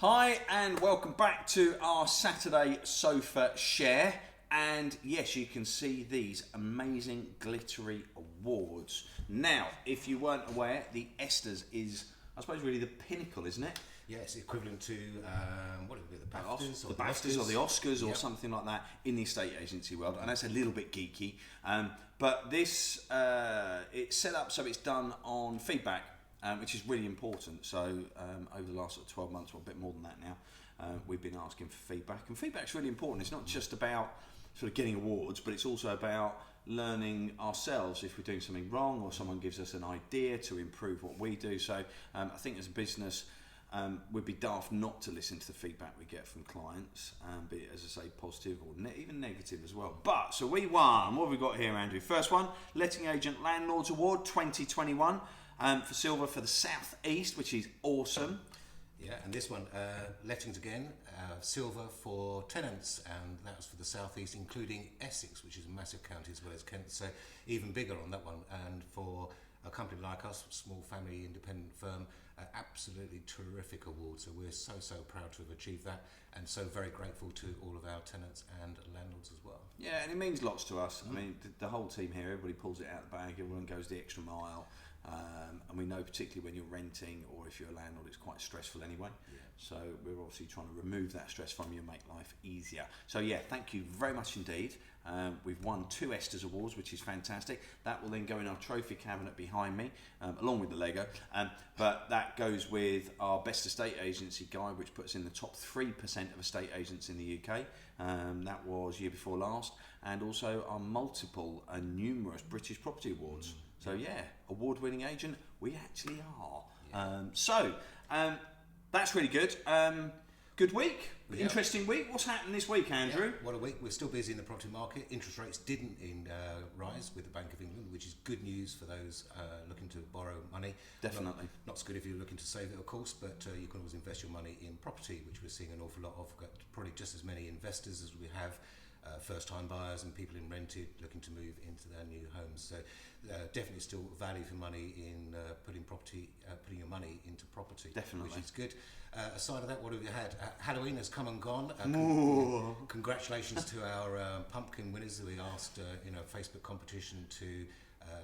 Hi and welcome back to our Saturday sofa share, and yes, you can see these amazing glittery awards. Now, if you weren't aware, the ESTAs is, I suppose, really the pinnacle, isn't it? Yes, equivalent to what would it be, the BAFTAs The BAFTAs or the Oscars or Yep. something like that in the estate agency world, and that's a little bit geeky. But this it's set up so it's done on feedback, which is really important. So over the last sort of 12 months, or a bit more than that now, we've been asking for feedback, and feedback's really important. It's not just about sort of getting awards, but it's also about learning ourselves if we're doing something wrong, or someone gives us an idea to improve what we do. So I think as a business, we'd be daft not to listen to the feedback we get from clients, be it, as I say, positive or even negative as well. But, so we won. What have we got here, Andrew? First one, Letting Agent Landlords Award 2021 for silver for the South East, which is awesome. Yeah, and this one, lettings again, silver for tenants, and that was for the South East, including Essex, which is a massive county as well as Kent, so even bigger on that one. And for a company like us, small family independent firm, absolutely terrific award. So we're so proud to have achieved that, and so very grateful to all of our tenants and landlords as well. Yeah, and it means lots to us. I mean, the whole team here, everybody pulls it out of the bag, everyone goes the extra mile. And we know particularly when you're renting or if you're a landlord, it's quite stressful anyway. Yeah. So we're obviously trying to remove that stress from you and make life easier. So yeah, thank you very much indeed. We've won 2 ESTAs awards, which is fantastic. That will then go in our trophy cabinet behind me, along with the Lego. But that goes with our best estate agency guide, which puts in the top 3% of estate agents in the UK. That was year before last. And also our multiple and numerous British property awards. So yeah, award-winning agent, we actually are. Yeah. That's really good. Good week, Yeah. interesting week. What's happened this week, Andrew? Yeah, what a week. We're still busy in the property market. Interest rates didn't rise with the Bank of England, which is good news for those looking to borrow money. Definitely. Not so good if you're looking to save it, of course, but you can always invest your money in property, which we're seeing an awful lot of. We've got probably just as many investors as we have first-time buyers and people in rented looking to move into their new homes. So definitely still value for money in putting your money into property. Definitely. Which is good. Aside of that, what have you had? Halloween has come and gone. Congratulations to our pumpkin winners. We asked in a Facebook competition to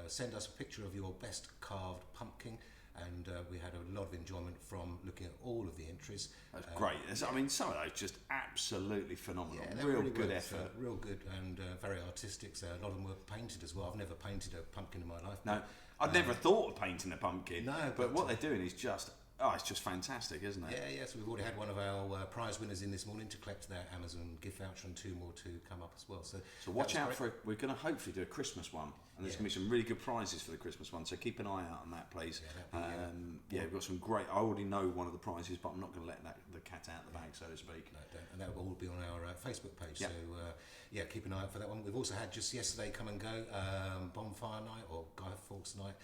send us a picture of your best carved pumpkin, and we had a lot of enjoyment from looking at all of the entries. That's great. I mean, some of those just absolutely phenomenal. Yeah, real really good were, effort. real good and very artistic. So a lot of them were painted as well. I've never painted a pumpkin in my life. No, I'd never thought of painting a pumpkin. No, but but, what they're doing is just, it's just fantastic, isn't it? Yeah, so we've already had one of our prize winners in this morning to collect their Amazon gift voucher, and 2 more to come up as well. So Watch out great. for it. We're going to hopefully do a Christmas one, and there's going to be some really good prizes for the Christmas one. So keep an eye out on that, please. Yeah, We've got some great. I already know one of the prizes, but I'm not going to let the cat out of the bag, so to speak. No, don't. And that will all be on our Facebook page. Yep. So keep an eye out for that one. We've also had just yesterday come and go bonfire night or Guy Fawkes night.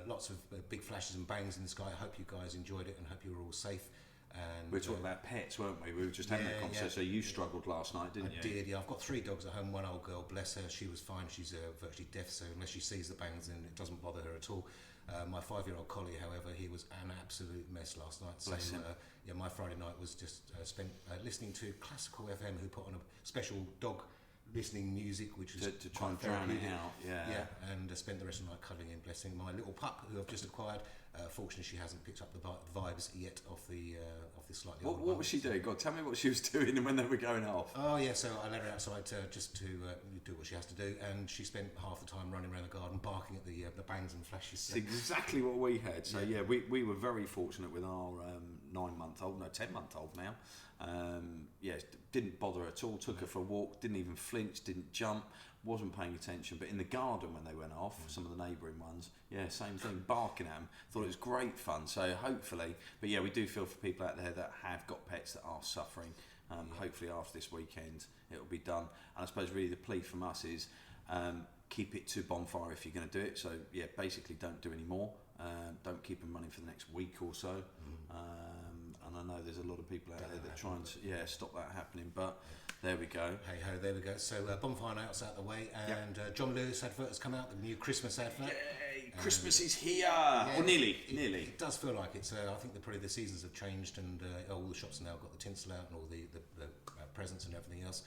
Lots of big flashes and bangs in the sky. I hope you guys enjoyed it and hope you were all safe. And We were talking about pets, weren't we? We were just having that conversation. So you struggled last night, didn't you? I did, yeah. I've got 3 dogs at home. One old girl, bless her, she was fine. She's virtually deaf, so unless she sees the bangs, then it doesn't bother her at all. My 5-year-old collie, however, he was an absolute mess last night. Bless him. My Friday night was just spent listening to Classical FM, who put on a special dog listening music, which was to try and drown it out. Yeah, and spent the rest of the night cuddling and blessing my little pup, who I've just acquired. Fortunately, she hasn't picked up the vibes yet of the slightly older What was she doing? God, tell me what she was doing when they were going off. Oh yeah, so I let her outside just to do what she has to do, and she spent half the time running around the garden barking at the bangs and flashes. It's exactly what we had. So we were very fortunate with our 10-month-old now. Didn't bother at all. Took her for a walk. Didn't even flinch. Didn't jump. Wasn't paying attention. But in the garden when they went off, some of the neighbouring ones, same thing, barking at them. Thought it was great fun. So hopefully, but we do feel for people out there that have got pets that are suffering. Hopefully after this weekend it'll be done. And I suppose really the plea from us is keep it to bonfire if you're going to do it. So basically don't do any more. Don't keep them running for the next week or so. And I know there's a lot of people out there that try and stop that happening, but there we go. Hey ho, there we go. So bonfire night's out the way, and John Lewis advert has come out, the new Christmas advert. Yay, Christmas is here, or nearly. It does feel like it. I think probably the seasons have changed, and all the shops have now got the tinsel out and all the presents and everything else.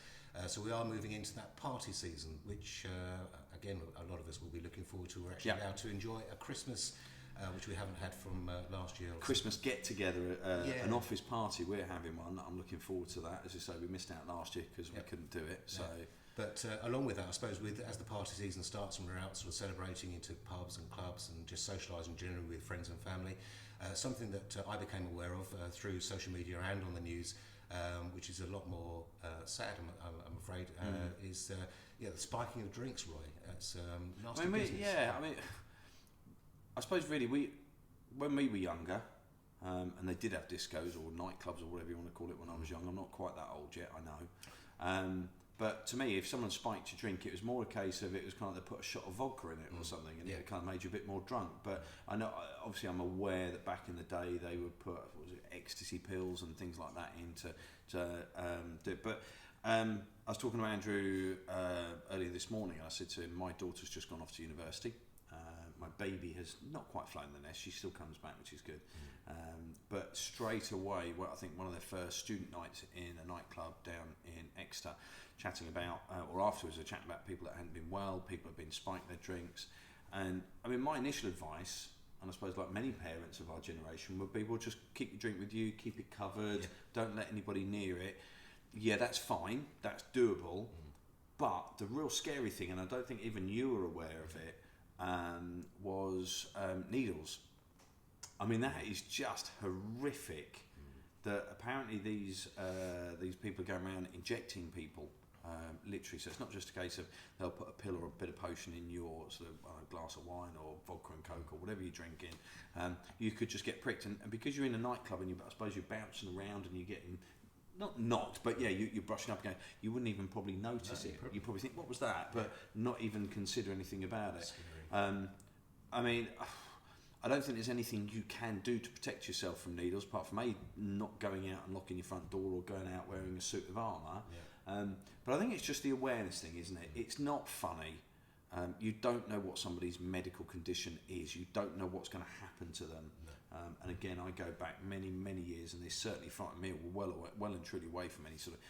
So we are moving into that party season, which again a lot of us will be looking forward to. We're actually now to enjoy a Christmas, which we haven't had from last year. Christmas get together, an office party. We're having one. I'm looking forward to that. As you say, we missed out last year because we couldn't do it. So. But along with that, I suppose, as the party season starts and we're out sort of celebrating into pubs and clubs and just socialising generally with friends and family, something that I became aware of through social media and on the news, which is a lot more sad, I'm afraid, is the spiking of drinks, Roy. It's nasty business. I suppose really when we were younger, and they did have discos or nightclubs or whatever you want to call it when I was young. I'm not quite that old yet, I know. But to me, if someone spiked your drink, it was more a case of it was kind of they put a shot of vodka in it or something, and it kind of made you a bit more drunk. But I know, obviously, I'm aware that back in the day they would put ecstasy pills and things like that in to do it. But I was talking to Andrew earlier this morning. I said to him, my daughter's just gone off to university. My baby has not quite flown the nest. She still comes back, which is good. But straight away, I think one of their first student nights in a nightclub down in Exeter, chatting about, or afterwards, they're chatting about people that hadn't been well, people that had been spiked their drinks. And I mean, my initial advice, and I suppose like many parents of our generation, would be, well, just keep your drink with you, keep it covered, don't let anybody near it. Yeah, that's fine, that's doable. But the real scary thing, and I don't think even you were aware of it, was needles. I mean, that is just horrific. That apparently these people are going around injecting people, literally. So it's not just a case of they'll put a pill or a bit of potion in your sort of glass of wine or vodka and coke or whatever you're drinking. You could just get pricked, and because you're in a nightclub and I suppose you're bouncing around and you're getting not knocked, but you're brushing up again. You wouldn't even probably notice it. You probably think, what was that? But not even consider anything about it. I mean, I don't think there's anything you can do to protect yourself from needles, apart from not going out and locking your front door or going out wearing a suit of armour. But I think it's just the awareness thing, isn't it? It's not funny. You don't know what somebody's medical condition is. You don't know what's going to happen to them. And again, I go back many, many years, and this certainly frightened me well and truly away from any sort of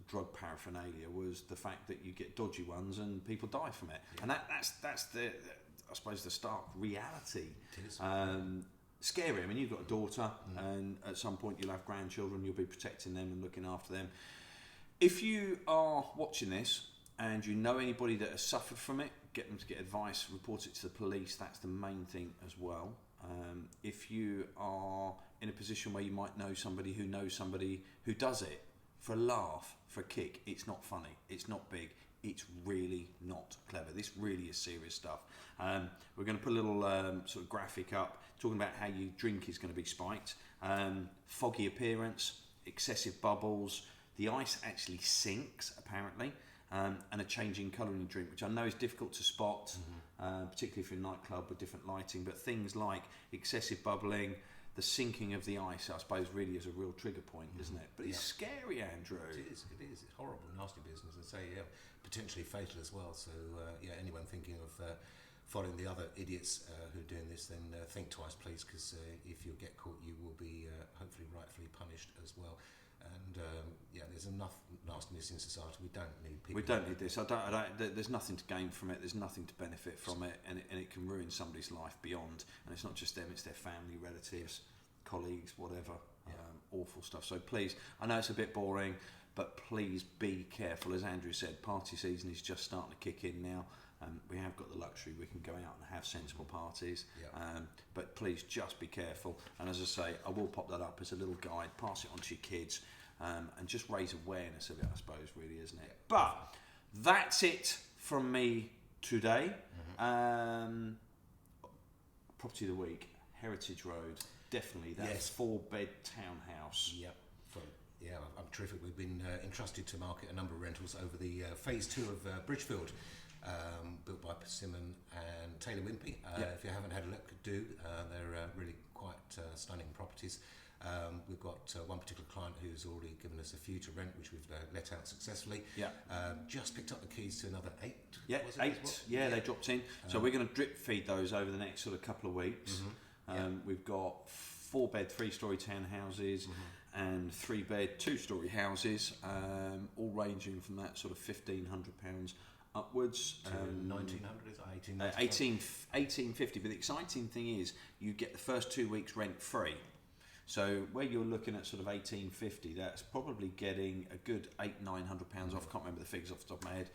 drug paraphernalia, was the fact that you get dodgy ones and people die from it. And that's the I suppose the stark reality. It is. Scary. I mean, you've got a daughter, and at some point you'll have grandchildren. You'll be protecting them and looking after them. If you are watching this and you know anybody that has suffered from it, get them to get advice, report it to the police. That's the main thing as well. If you are in a position where you might know somebody who does it for a laugh, for a kick, it's not funny, it's not big, it's really not clever. This really is serious stuff. We're going to put a little sort of graphic up talking about how your drink is going to be spiked. Foggy appearance, excessive bubbles, the ice actually sinks apparently, and a change in colour in your drink, which I know is difficult to spot, particularly if you're in a nightclub with different lighting, but things like excessive bubbling, the sinking of the ice, I suppose, really is a real trigger point, isn't it? But it's scary, Andrew. It is. It's horrible, nasty business, and say, potentially fatal as well. So, anyone thinking of following the other idiots who are doing this, then think twice, please, because if you get caught, you will be hopefully rightfully punished as well. And there's enough nastiness in society. We don't need people. We don't need this. There's nothing to gain from it. There's nothing to benefit from it, and it can ruin somebody's life beyond. And it's not just them; it's their family, relatives, colleagues, whatever. Awful stuff. So please, I know it's a bit boring, but please be careful. As Andrew said, party season is just starting to kick in now. We have got the luxury, we can go out and have sensible parties, but please just be careful. And as I say, I will pop that up as a little guide, pass it on to your kids, and just raise awareness of it, I suppose, really, isn't it? But that's it from me today. Property of the week, Heritage Road, definitely that 4-bed townhouse. I'm terrific. We've been entrusted to market a number of rentals over the phase 2 of Bridgefield. Built by Persimmon and Taylor Wimpey. If you haven't had a look, do. They're really quite stunning properties. We've got one particular client who's already given us a few to rent, which we've let out successfully. Yeah. Just picked up the keys to another 8. Yeah, was it, 8. as well? Yeah, they dropped in. So we're going to drip feed those over the next sort of couple of weeks. We've got 4-bed, 3-storey townhouses and 3-bed, 2-storey houses, all ranging from that sort of £1,500 upwards. To 1900 is it? 1850. But the exciting thing is you get the first 2 weeks rent free. So where you're looking at sort of 1850, that's probably getting a good £800-900 off. Can't remember the figures off the top of my head,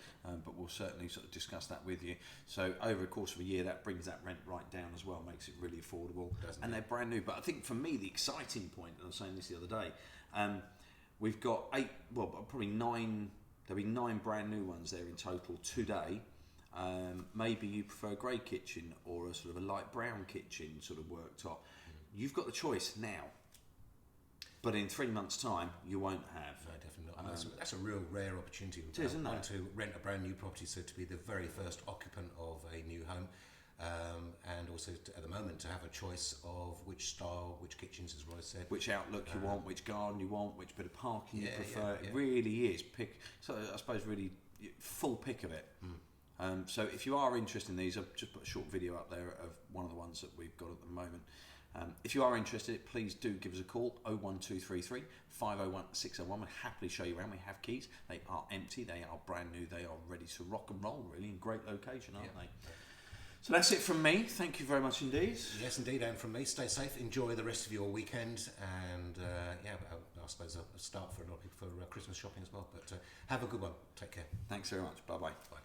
but we'll certainly sort of discuss that with you. So over the course of a year, that brings that rent right down as well, makes it really affordable. And they're brand new. But I think for me, the exciting point, and I was saying this the other day, we've got 8, well, probably 9. There'll be 9 brand new ones there in total today. Maybe you prefer a grey kitchen or a sort of a light brown kitchen sort of worktop. You've got the choice now. But in 3 months' time, you won't have. No, definitely not. That's a real rare opportunity. It is, isn't it? To rent a brand new property, so to be the very first occupant of a new home, and also at the moment to have a choice of which style, which kitchens, as Roy said, which outlook you want, which garden you want, which bit of parking you prefer. Yeah. It really is so I suppose really full pick of it. So if you are interested in these, I've just put a short video up there of one of the ones that we've got at the moment. If you are interested, please do give us a call, 01233 501 601. We'll happily show you around. We have keys. They are empty. They are brand new. They are ready to rock and roll, really, in great location, aren't they? So that's it from me. Thank you very much indeed. Yes, indeed, and from me, stay safe. Enjoy the rest of your weekend, and I suppose a start for a lot of people for Christmas shopping as well. But have a good one. Take care. Thanks very much. Bye-bye. Bye.